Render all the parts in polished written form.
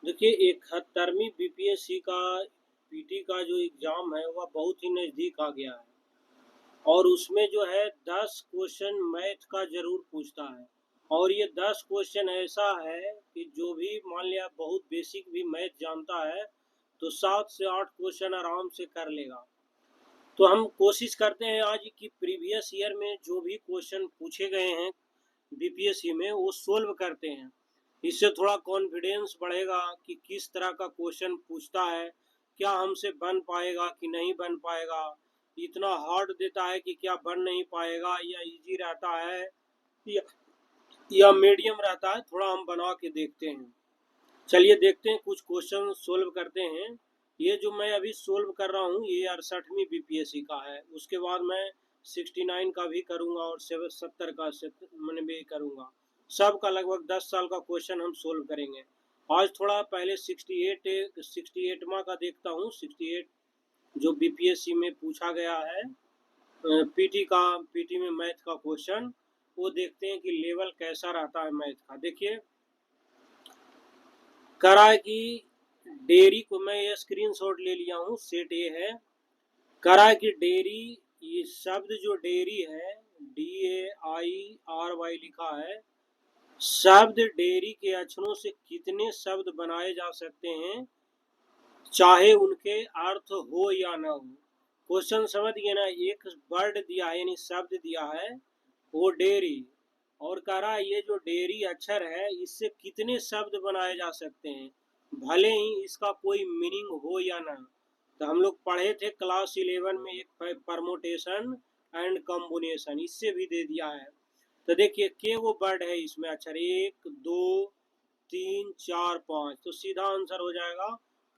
देखिए 71वीं बीपीएससी का पीटी का जो एग्ज़ाम है वह बहुत ही नज़दीक आ गया है और उसमें जो है 10 क्वेश्चन मैथ का ज़रूर पूछता है। और ये 10 क्वेश्चन ऐसा है कि जो भी मान लिया बहुत बेसिक भी मैथ जानता है तो 7 से 8 क्वेश्चन आराम से कर लेगा। तो हम कोशिश करते हैं आज कि प्रीवियस ईयर में जो भी क्वेश्चन पूछे गए हैं बीपीएससी में वो सोल्व करते हैं। इससे थोड़ा कॉन्फिडेंस बढ़ेगा कि किस तरह का क्वेश्चन पूछता है, क्या हमसे बन पाएगा कि नहीं बन पाएगा, इतना हार्ड देता है कि क्या बन नहीं पाएगा, या इजी रहता है या, या मीडियम रहता है। थोड़ा हम बना के देखते हैं। चलिए देखते हैं, कुछ क्वेश्चन सोल्व करते हैं। ये जो मैं अभी सोल्व कर रहा हूँ ये 68वीं बीपीएससी का है। उसके बाद मैं 69 का भी करूँगा और 70 का मैंने भी करूँगा। सबका लगभग 10 साल का क्वेश्चन हम सोल्व करेंगे। आज थोड़ा पहले 68वां का देखता हूँ। 68 जो बीपीएससी में पूछा गया है पीटी में मैथ का क्वेश्चन, वो देखते हैं कि लेवल कैसा रहता है मैथ का। देखिए करा है कि डेयरी को मैं ये स्क्रीनशॉट ले लिया हूँ, सेट ए है। करा है कि डेयरी, ये शब्द जो डेयरी है DAIRY लिखा है। शब्द डेयरी के अक्षरों से कितने शब्द बनाए जा सकते हैं चाहे उनके अर्थ हो या न हो। क्वेश्चन समझ गए ना। एक वर्ड दिया है यानी शब्द दिया है वो डेयरी, और कह रहा है ये जो डेयरी अक्षर है इससे कितने शब्द बनाए जा सकते हैं भले ही इसका कोई मीनिंग हो या ना। तो हम लोग पढ़े थे क्लास 11 में एक परमोटेशन एंड कॉम्बिनेशन, इससे भी दे दिया है। तो देखिए के वो वर्ड है इसमें अक्षर 1 2 3 4 5, तो सीधा आंसर हो जाएगा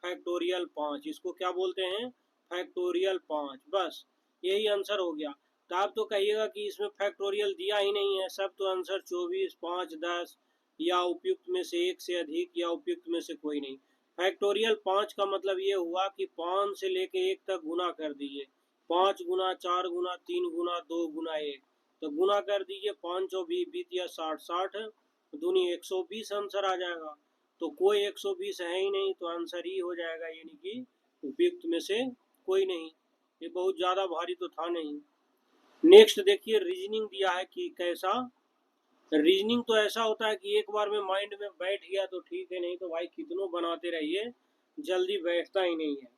फैक्टोरियल 5। इसको क्या बोलते हैं? फैक्टोरियल 5। बस यही आंसर हो गया। तो आप तो कहिएगा कि इसमें फैक्टोरियल दिया ही नहीं है, सब तो आंसर 24 5 10 या उपयुक्त में से एक से अधिक या उपयुक्त में से कोई नहीं। फैक्टोरियल 5 का मतलब ये हुआ कि 5 से लेके 1 तक गुना कर दीजिए। 5 गुना 4 गुना 3 गुना 2 गुना 1, तो गुना कर दीजिए। 5 चौबीस बीत या 60 60 दूनी 120 आंसर आ जाएगा। तो कोई 120 है ही नहीं, तो आंसर ही हो जाएगा, यानी कि उपयुक्त में से कोई नहीं। ये बहुत ज़्यादा भारी तो था नहीं। नेक्स्ट देखिए रीजनिंग दिया है कि कैसा। रीजनिंग तो ऐसा होता है कि एक बार में माइंड में बैठ गया तो ठीक है, नहीं तो भाई कितनों बनाते रहिए जल्दी बैठता ही नहीं है।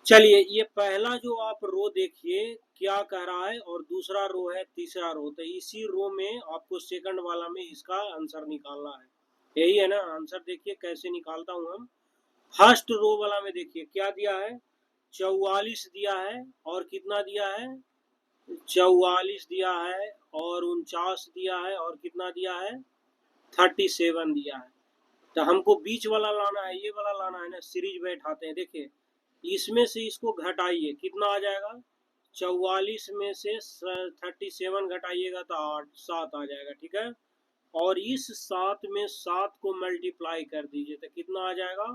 चलिए ये पहला जो आप रो देखिए क्या कह रहा है, और दूसरा रो है तीसरा रो। तो इसी रो में आपको सेकंड वाला में इसका आंसर निकालना है। यही है ना आंसर। देखिए कैसे निकालता हूं हम। फर्स्ट रो वाला में देखिए क्या दिया है, 44 दिया है, और कितना दिया है, 44 दिया है, और 49 दिया है, और कितना दिया है, 37 दिया है। तो हमको बीच वाला लाना है, ये वाला लाना है ना। सीरीज बैठाते हैं। देखिए इसमें से इसको घटाइए, कितना आ जाएगा, 44 में से 37 घटाइएगा तो 8 7 आ जाएगा, ठीक है। और इस 7 में 7 को मल्टीप्लाई कर दीजिए तो कितना आ जाएगा,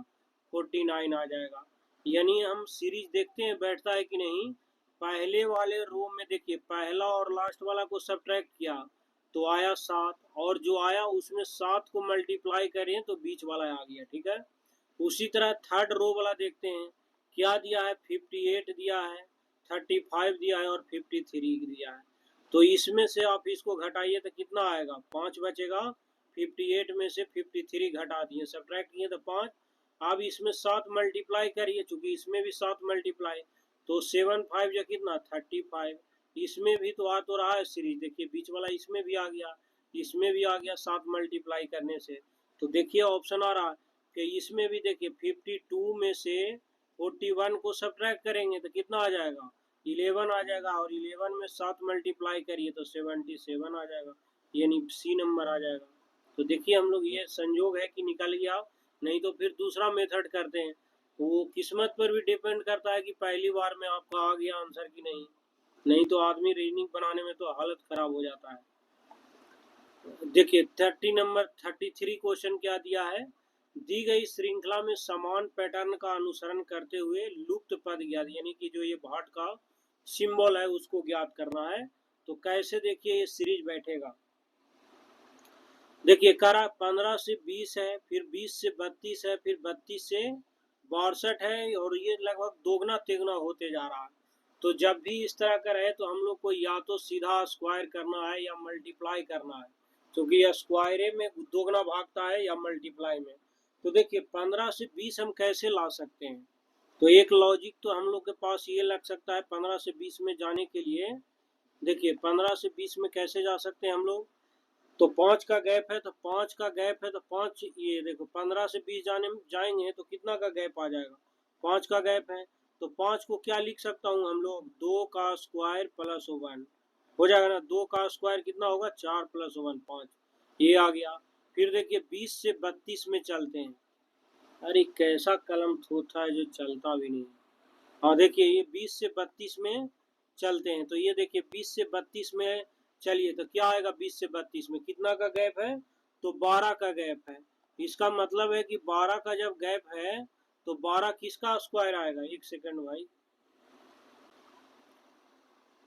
49 आ जाएगा। यानी हम सीरीज देखते हैं बैठता है कि नहीं। पहले वाले रो में देखिए पहला और लास्ट वाला को सब्ट्रैक्ट किया तो आया 7, और जो आया उसमें 7 को मल्टीप्लाई करें तो बीच वाला आ गया, ठीक है। उसी तरह थर्ड रो वाला देखते हैं क्या दिया है, 58 दिया है, 35 दिया है, और 53 दिया है। तो इसमें से आप इसको घटाइए तो कितना आएगा, 5 बचेगा। 58 में से 53 घटा दिए, सब्ट्रैक्ट किए तो 5। अब इसमें 7 मल्टीप्लाई करिए, चूंकि इसमें भी 7 मल्टीप्लाई, तो 7 5 या कितना 35। इसमें भी तो आ तो रहा है सीरीज, देखिए बीच वाला इसमें भी आ गया, इसमें भी आ गया 7 मल्टीप्लाई करने से। तो देखिए ऑप्शन आ रहा है कि इसमें भी देखिए 52 में से 41 को सब्ट्रैक्ट करेंगे तो कितना आ जाएगा, 11 आ जाएगा, और 11 में 7 मल्टीप्लाई करिए तो 77 आ जाएगा, यानी सी नंबर आ जाएगा। तो देखिए हम लोग ये संयोग है कि निकल गया। नहीं तो फिर दूसरा मेथड करते हैं, वो किस्मत पर भी डिपेंड करता है कि पहली बार में आपका आ गया आंसर कि नहीं। नहीं तो आदमी रीजनिंग बनाने में तो हालत खराब हो जाता है। देखिए 33 क्वेश्चन क्या दिया है, दी गई श्रृंखला में समान पैटर्न का अनुसरण करते हुए लुप्त पद ज्ञात, यानी कि जो ये भाट का सिंबल है उसको ज्ञात करना है। तो कैसे देखिए ये सीरीज बैठेगा। देखिए करा 15 से 20 है, फिर 20 से 32 है, फिर 32 से 62 है, और ये लगभग दोगुना तिगुना होते जा रहा है। तो जब भी इस तरह का रहे तो हम लोग को या तो सीधा स्क्वायर करना है या मल्टीप्लाई करना है, क्योंकि यह स्क्वायरे में दोगुना भागता है या मल्टीप्लाई में। तो देखिए 15 से 20 हम कैसे ला सकते हैं, तो एक लॉजिक तो हम लोग के पास ये लग सकता है 15 से 20 में जाने के लिए। देखिए 15 से 20 में कैसे जा सकते हैं हम लोग, तो 5 का गैप है, तो 5 का गैप है, तो 5 ये देखो 15 से 20 जाएंगे तो कितना का गैप आ जाएगा, 5 का गैप है। तो 5 को क्या लिख सकता हूँ हम लोग, 2 का स्क्वायर प्लस 1 हो जाएगा ना। 2 का स्क्वायर कितना होगा, 4 प्लस 1 5, ये आ गया। फिर देखिए 20 से 32 में चलते हैं। अरे कैसा कलम थोथा है जो चलता भी नहीं। हाँ देखिए ये 20 से 32 में चलते हैं, तो ये देखिए 20 से 32 में चलिए तो क्या आएगा, 20 से 32 में कितना का गैप है, तो 12 का गैप है। इसका मतलब है कि 12 का जब गैप है तो 12 किसका स्क्वायर आएगा, एक सेकंड भाई,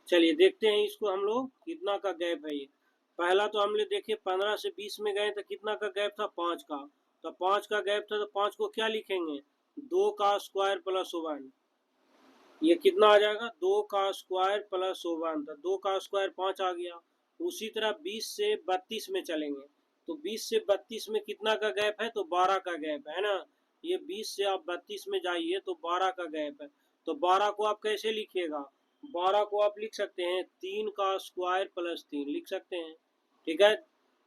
चलिए देखते हैं इसको हम लोग कितना का गैप है ये। पहला तो हमने देखे 15 से 20 में गए तो कितना का गैप था, 5 का। तो 5 का गैप था, तो 5 को क्या लिखेंगे, 2 का स्क्वायर प्लस 1, ये कितना आ जाएगा, 2 का स्क्वायर प्लस 1, तो 2 का स्क्वायर 5 आ गया। उसी तरह 20 से 32 में चलेंगे, तो 20 से 32 में कितना का गैप है, तो 12 का गैप है ना। ये 20 से आप 32 में जाइए तो 12 का गैप है। तो 12 को आप कैसे लिखिएगा, 12 को आप लिख सकते हैं 3 का स्क्वायर प्लस 3 लिख सकते हैं, ठीक है।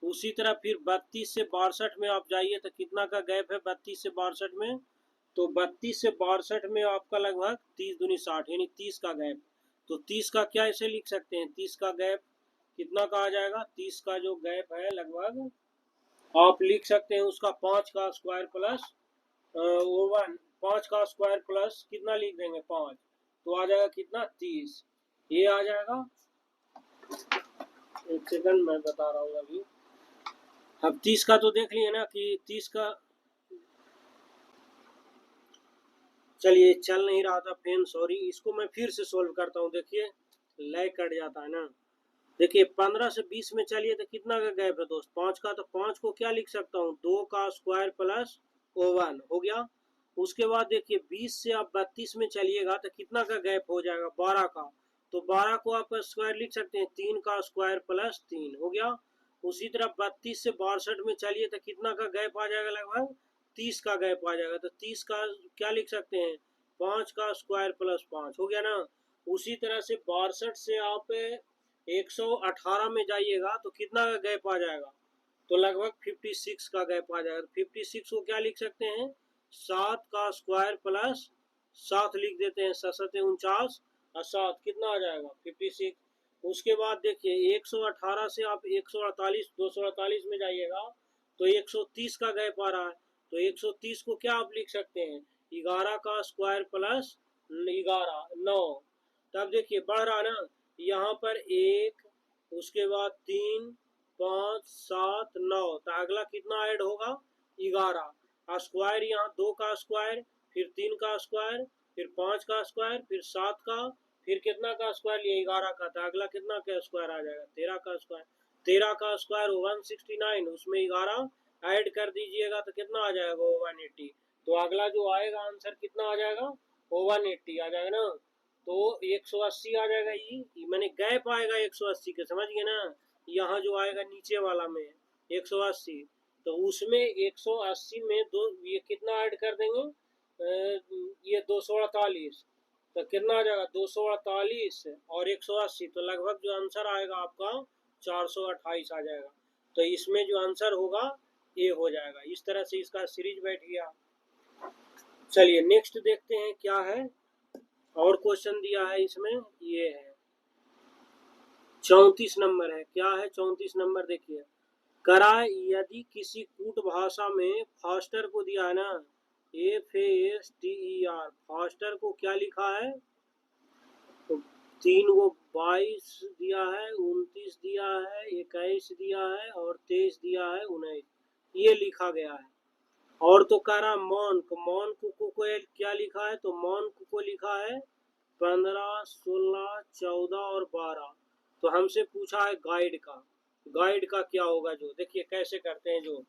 उसी तरह फिर 32 से 62 में आप जाइए तो कितना का गैप है 32 से 62 में, तो 32 से 62 में आपका लगभग 30 दूनी 60 यानी 30 का गैप। तो 30 का क्या ऐसे लिख सकते हैं, 30 का गैप कितना का आ जाएगा, 30 का जो गैप है लगभग आप लिख सकते हैं उसका 5 का स्क्वायर प्लस 1, 5 का स्क्वायर प्लस कितना लिख देंगे 5, तो आ जाएगा कितना 30, ये आ जाएगा। एक सेकंड मैं बता रहा हूँ अभी। अब 30 का तो देख लिए ना कि 30 का, चलिए चल नहीं रहा था पेन, सॉरी, इसको मैं फिर से सोल्व करता हूँ। देखिए लय कट जाता है ना। देखिए 15 से 20 में चलिए तो कितना का गैप है दोस्त, 5 का। तो 5 को क्या लिख सकता हूँ, 2 का स्क्वायर प्लस 1 हो गया। उसके बाद देखिए 20 से आप 32 में चलिएगा तो कितना का गैप हो जाएगा, 12 का। तो 12 को आप स्क्वायर लिख सकते हैं, 3 का स्क्वायर प्लस 3 हो गया। उसी तरह 32 से 62 में चलिए तो कितना का गैप आ जाएगा, लगभग 30 का गैप आ जाएगा। तो 30 का क्या लिख सकते हैं, 5 का स्क्वायर प्लस 5 हो गया ना। उसी तरह से 62 से आप 118 में जाइएगा तो कितना का गैप आ जाएगा, तो लगभग 56 का गैप आ जाएगा। 56 को क्या लिख सकते हैं, 7 का स्क्वायर प्लस 7 लिख देते हैं, 7 49 और 7 कितना आ जाएगा 56। उसके बाद देखिए 118 से आप 148 248 में जाइएगा तो 130 का गैप आ रहा है। तो 130 को क्या आप लिख सकते हैं, 11 का स्क्वायर प्लस 11 9। तब देखिए बढ़ रहा ना, यहाँ पर 1, उसके बाद 3 5 7 9, तो अगला कितना ऐड होगा 11। स्क्वायर यहाँ 2 का स्क्वायर, फिर 3 का स्क्वायर, फिर 5 का स्क्वायर, फिर 7 का, फिर कितना का स्क्वायर लिया 11 का, तो अगला कितना का स्क्वायर आ जाएगा 13 का स्क्वायर। 13 का स्क्वायर 169, उसमें 11 ऐड कर दीजिएगा तो कितना आ जाएगा 180। तो अगला जो आएगा आंसर कितना आ जाएगा 180 आ जाएगा ना। तो 180 आ जाएगा, ये मैंने गैप आएगा 180 के, समझ गए ना। यहाँ जो आएगा नीचे वाला में 180, तो उसमें 180 में दो ये कितना ऐड कर देंगे, ये 248, तो कितना आ जाएगा 248 और 180, तो लगभग जो आंसर आएगा आपका 428 आ जाएगा। तो इसमें जो आंसर होगा ये हो जाएगा। इस तरह से इसका सीरीज बैठ गया। चलिए नेक्स्ट देखते हैं क्या है, और क्वेश्चन दिया है इसमें, ये है 34 नंबर है। क्या है 34 नंबर, देखिए कराए यदि किसी कूट भाषा में फास्टर को दिया है ना, FASTER, फास्टर को क्या लिखा है, तो 3 को 22 दिया है, 29 दिया है, 21 दिया है और 23 दिया है, 19 ये लिखा गया है। और तो कह रहा मॉन्क, मॉन्क को क्या लिखा है, तो मॉन्क को लिखा है 15 16 14 और 12। तो हमसे पूछा है गाइड का, गाइड का क्या होगा, जो देखिए कैसे करते हैं। जो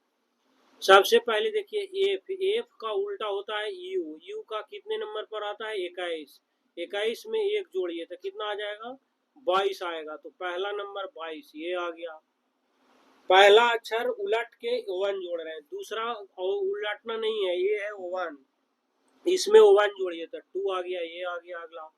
सबसे पहले देखिए एफ, एफ का उल्टा होता है यू, यू का कितने नंबर पर आता है 21, 21 में एक जोड़िए तो कितना आ जाएगा 22 आएगा, तो पहला नंबर 22 ये आ गया। पहला अक्षर उलट के वन जोड़ रहे हैं, दूसरा उलटना नहीं है, ये है वन, इसमें वन जोड़िए तो टू आ गया, ये आ गया अगला।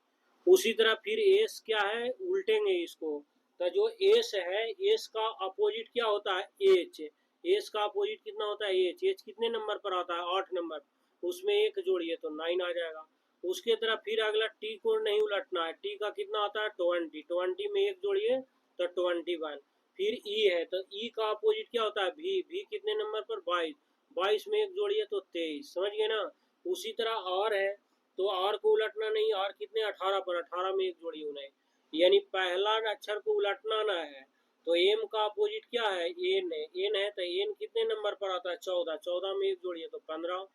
उसी तरह फिर एस क्या है, उल्टेंगे इसको, तो जो एस है एस का अपोजिट क्या होता है एच, एस का अपोजिट कितना होता है एच, एच कितने नंबर पर आता है 8 नंबर, उसमें एक जोड़िए तो 9 आ जाएगा। उसके तरह फिर अगला टी को नहीं उलटना है, टी का कितना आता है 20, 20 में एक जोड़िए तो 21। फिर ई है तो ई का अपोजिट क्या होता है भी, भी कितने नंबर पर 22, 22 में एक जोड़िए तो 23, समझ गए ना। उसी तरह आर है तो आर को उलटना नहीं, आर कितने 18 पर, 18 में एक जोड़ी होना है, यानी पहला अक्षर को उलटना ना है। तो एम का अपोजिट क्या है एन है, एन है तो एन कितने नंबर पर आता है 14, 14 में एक जोड़ी है तो 15।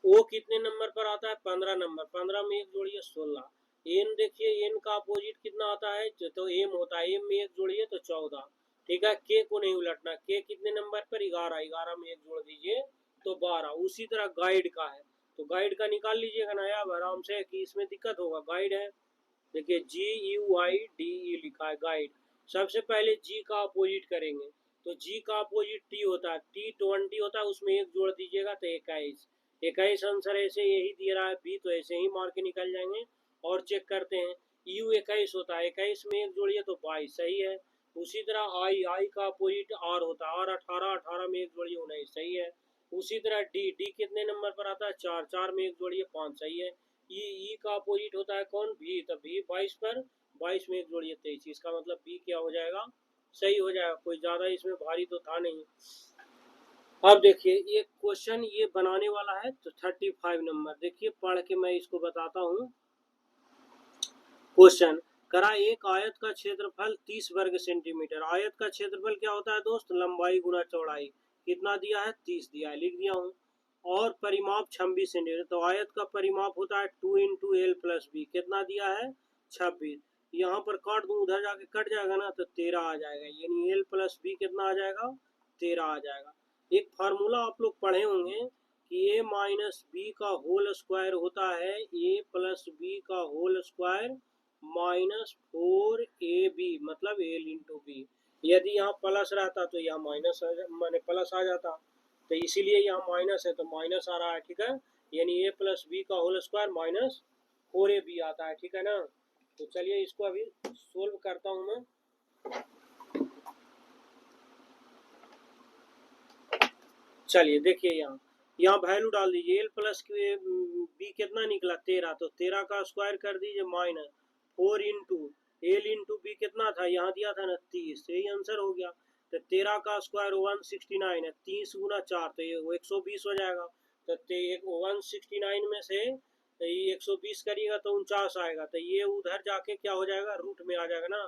ओ कितने नंबर पर आता है 15 नंबर, 15 में एक जोड़ी है 16। एन देखिए एन का अपोजिट कितना आता है तो एम होता है, एम में एक जोड़ी है तो 14, ठीक है। के को नहीं उलटना, के कितने नंबर पर 11, 11 में एक जोड़ दीजिए तो 12। उसी तरह गाइड का है तो गाइड का निकाल लीजिएगा ना यार आराम से, कि इसमें दिक्कत होगा। गाइड है देखिए GUIDE लिखा है गाइड। सबसे पहले जी का अपोजिट करेंगे तो जी का अपोजिट टी होता है, टी 20 होता है, उसमें एक जोड़ दीजिएगा तो 21, 21 आंसर ऐसे यही दिया रहा है बी, तो ऐसे ही मार के निकल जाएंगे। और चेक करते हैं यू 21 होता है, 21 में एक जोड़िए तो 22 सही है। उसी तरह आई, आई का अपोजिट आर होता है, आर 18, 18 में एक जोड़िए 19 सही है। उसी तरह डी, डी कितने नंबर पर आता है 4, 4 में एक जोड़िए 5 सही है। ई का अपोजिट होता है कौन भी, तो भी 22 पर, 22 में एक जोड़िए 23, इसका मतलब बी क्या हो जाएगा सही हो जाएगा, कोई ज्यादा इसमें भारी तो था नहीं। अब देखिए ये क्वेश्चन ये बनाने वाला है तो 35 नंबर, देखिए पढ़ के मैं इसको बताता हूँ। क्वेश्चन करा एक आयत का क्षेत्रफल 30 वर्ग सेंटीमीटर, आयत का क्षेत्रफल क्या होता है दोस्त लंबाई गुना चौड़ाई, कितना दिया है 30 दिया है, लिख दिया हूँ। और परिमाप 26 सेंटीमीटर, तो आयत का परिमाप होता है 2 इंटू एल प्लस बी, कितना दिया है 26, यहाँ पर काट दूं उधर जाके कट जाएगा ना तो 13 आ जाएगा, यानी एल प्लस बी कितना आ जाएगा 13 आ जाएगा। एक फार्मूला आप लोग पढ़े होंगे कि ए माइनस बी का होल स्क्वायर होता है ए प्लस बी का होल स्क्वायर -4ab, मतलब एल इंटू बी। यदि यहाँ प्लस रहता तो यहाँ माइनस माने प्लस आ जाता, तो इसीलिए यहाँ माइनस है तो माइनस आ रहा है, ठीक है। यानी ए प्लस बी का होल स्क्वायर -4ab आता है, ठीक है ना। तो चलिए इसको अभी सोल्व करता हूँ मैं। चलिए देखिए यहाँ वैल्यू डाल दीजिए, एल प्लस बी कितना निकला 13, तो 13 का स्क्वायर कर दीजिए -4 इंटू एल इंटू बी कितना था यहाँ दिया था ना 30, यही आंसर हो गया। तो 13 का स्क्वायर 169 है, 30 गुना 4 तो ये 120 हो जाएगा। तो 169 में से 120 करिएगा तो 49 आएगा, तो ये उधर जाके क्या हो जाएगा रूट में आ जाएगा ना,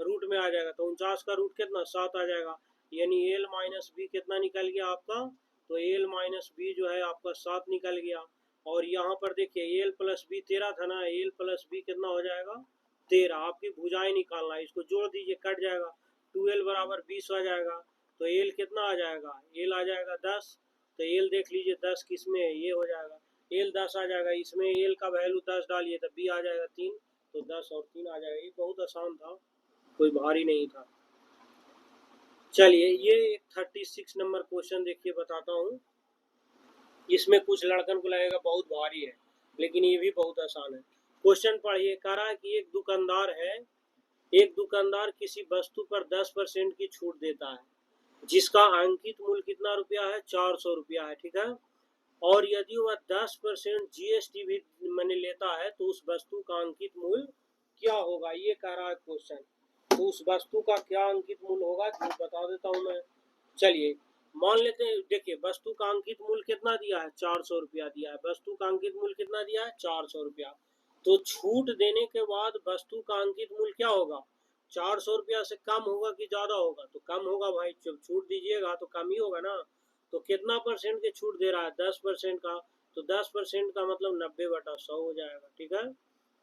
रूट में आ जाएगा तो 49 का रूट कितना 7 आ जाएगा, यानी एल माइनस बी कितना निकल गया आपका, तो एल माइनस बी जो है आपका 7 निकल गया। और यहाँ पर देखिए एल प्लस बी 13 था ना, एल प्लस बी कितना हो जाएगा 13, आपकी भुजाएं निकालना है, इसको जोड़ दीजिए कट जाएगा, 12 बराबर 20 आ जाएगा। तो एल कितना आ जाएगा, एल आ जाएगा 10, तो एल देख लीजिए 10 किस में है, ये हो जाएगा एल 10 आ जाएगा, इसमें एल का वैल्यू 10 डालिए तो बी आ जाएगा 3, तो 10 और 3 आ जाएगा। ये बहुत आसान था, कोई भारी नहीं था। चलिए ये एक 36 नंबर क्वेश्चन देखिए बताता हूँ, इसमें कुछ लड़कन को लगेगा बहुत भारी है, लेकिन ये भी बहुत आसान है। क्वेश्चन पढ़िए, कह रहा है कि एक दुकानदार है, एक दुकानदार किसी वस्तु पर 10% की छूट देता है, जिसका अंकित मूल्य कितना रुपया है 400 रुपया है, ठीक है। और यदि वह 10% GST भी मैंने लेता है तो उस वस्तु का अंकित मूल्य क्या होगा, ये कह रहा है क्वेश्चन। तो उस वस्तु का क्या अंकित मूल्य होगा तो बता देता हूँ मैं। चलिए मान लेते हैं, देखिए वस्तु का अंकित मूल्य कितना दिया है 400 रुपया दिया है, वस्तु का अंकित मूल्य कितना दिया है 400 रुपया। तो छूट देने के बाद वस्तु का अंकित मूल्य क्या होगा 400 रुपया से कम होगा कि ज्यादा होगा, तो कम होगा भाई, जब छूट दीजिएगा तो कम ही होगा ना। तो कितना परसेंट की छूट दे रहा है 10% का, तो 10% का मतलब 90/100 हो जाएगा, ठीक है।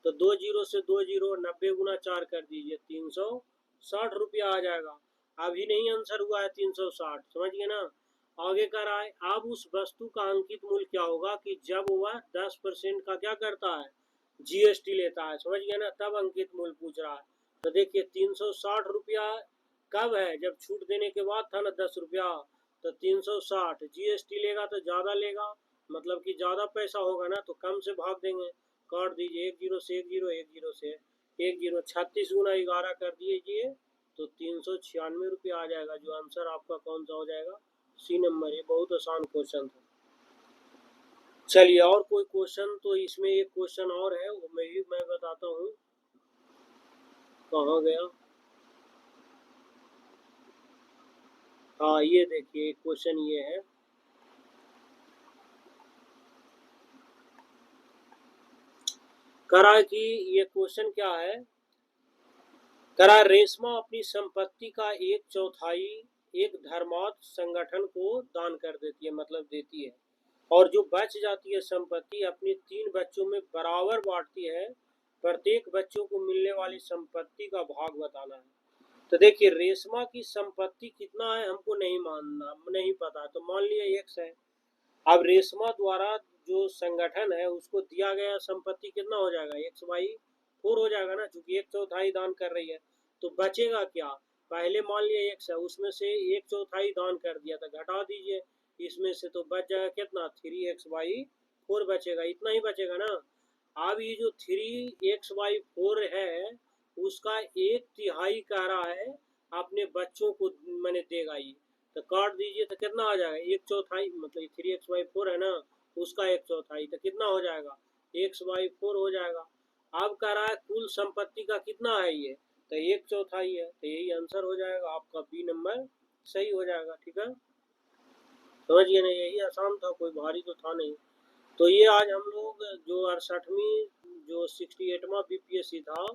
तो 2 जीरो से 2 जीरो, 90 गुना 4 कर दीजिए 360 रुपया आ जाएगा। अभी नहीं आंसर हुआ है 360, समझ गए ना। आगे कर रहा है, अब उस वस्तु का अंकित मूल्य क्या होगा कि जब वह 10% का क्या करता है, जीएसटी लेता है, समझ गए ना, तब अंकित मूल्य पूछ रहा है। तो देखिए 360 रुपया कब है, जब छूट देने के बाद था ना 10 रुपया, तो 360 जीएसटी लेगा तो ज्यादा लेगा, मतलब कि ज्यादा पैसा होगा ना, तो कम से भाग देंगे। काट दीजिए, एक जीरो से एक जीरो, एक जीरो से एक जीरो, 36 गुना 11 कर दीजिए तो 396 रुपया आ जाएगा। जो आंसर आपका कौन सा हो जाएगा, सी नंबर। ये बहुत आसान क्वेश्चन था। चलिए और कोई क्वेश्चन, तो इसमें एक क्वेश्चन और है, वो मैं बताता हूँ, कहाँ गया। हाँ ये देखिए क्वेश्चन ये है, करा कि ये क्वेश्चन क्या है, करा रेशमा अपनी संपत्ति का 1/4 एक धर्मार्थ संगठन को दान कर देती है, मतलब देती है, और जो बच जाती है संपत्ति अपने 3 बच्चों में बराबर बांटती है। प्रत्येक बच्चों को मिलने वाली संपत्ति का भाग बताना है। तो देखिए रेशमा की संपत्ति कितना है हमको नहीं पता, तो मान लिया x है। अब रेशमा द्वारा जो संगठन है उसको दिया गया संपत्ति कितना हो जाएगा, x/4 हो जाएगा ना, क्योंकि 1/4 दान कर रही है। तो बचेगा क्या, पहले मान लिया x है, उसमें से 1/4 दान कर दिया, तो घटा दीजिए इसमें से, तो बच जाएगा कितना, 3x/4 बचेगा, इतना ही बचेगा ना। अब ये जो 3x/4 है उसका 1/3 कह रहा है अपने बच्चों को मैंने देगा ये, तो काट दीजिए तो कितना आ जाएगा, 1/4, मतलब 3x/4 है ना, उसका 1/4, तो कितना हो जाएगा, x/4 हो जाएगा। अब कह रहा है कुल संपत्ति का कितना है ये, तो 1/4 है, तो यही आंसर हो जाएगा आपका, बी नंबर सही हो जाएगा। ठीक है, समझिए ना, यही आसान था, कोई भारी तो था नहीं। तो ये आज हम लोग जो 68वीं जो 68वां बीपीएससी था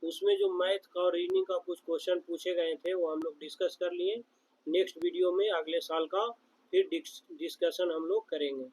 उसमें जो मैथ का और रीजनिंग का कुछ क्वेश्चन पूछे गए थे वो हम लोग डिस्कस कर लिए। नेक्स्ट वीडियो में अगले साल का फिर डिस्कशन हम लोग करेंगे।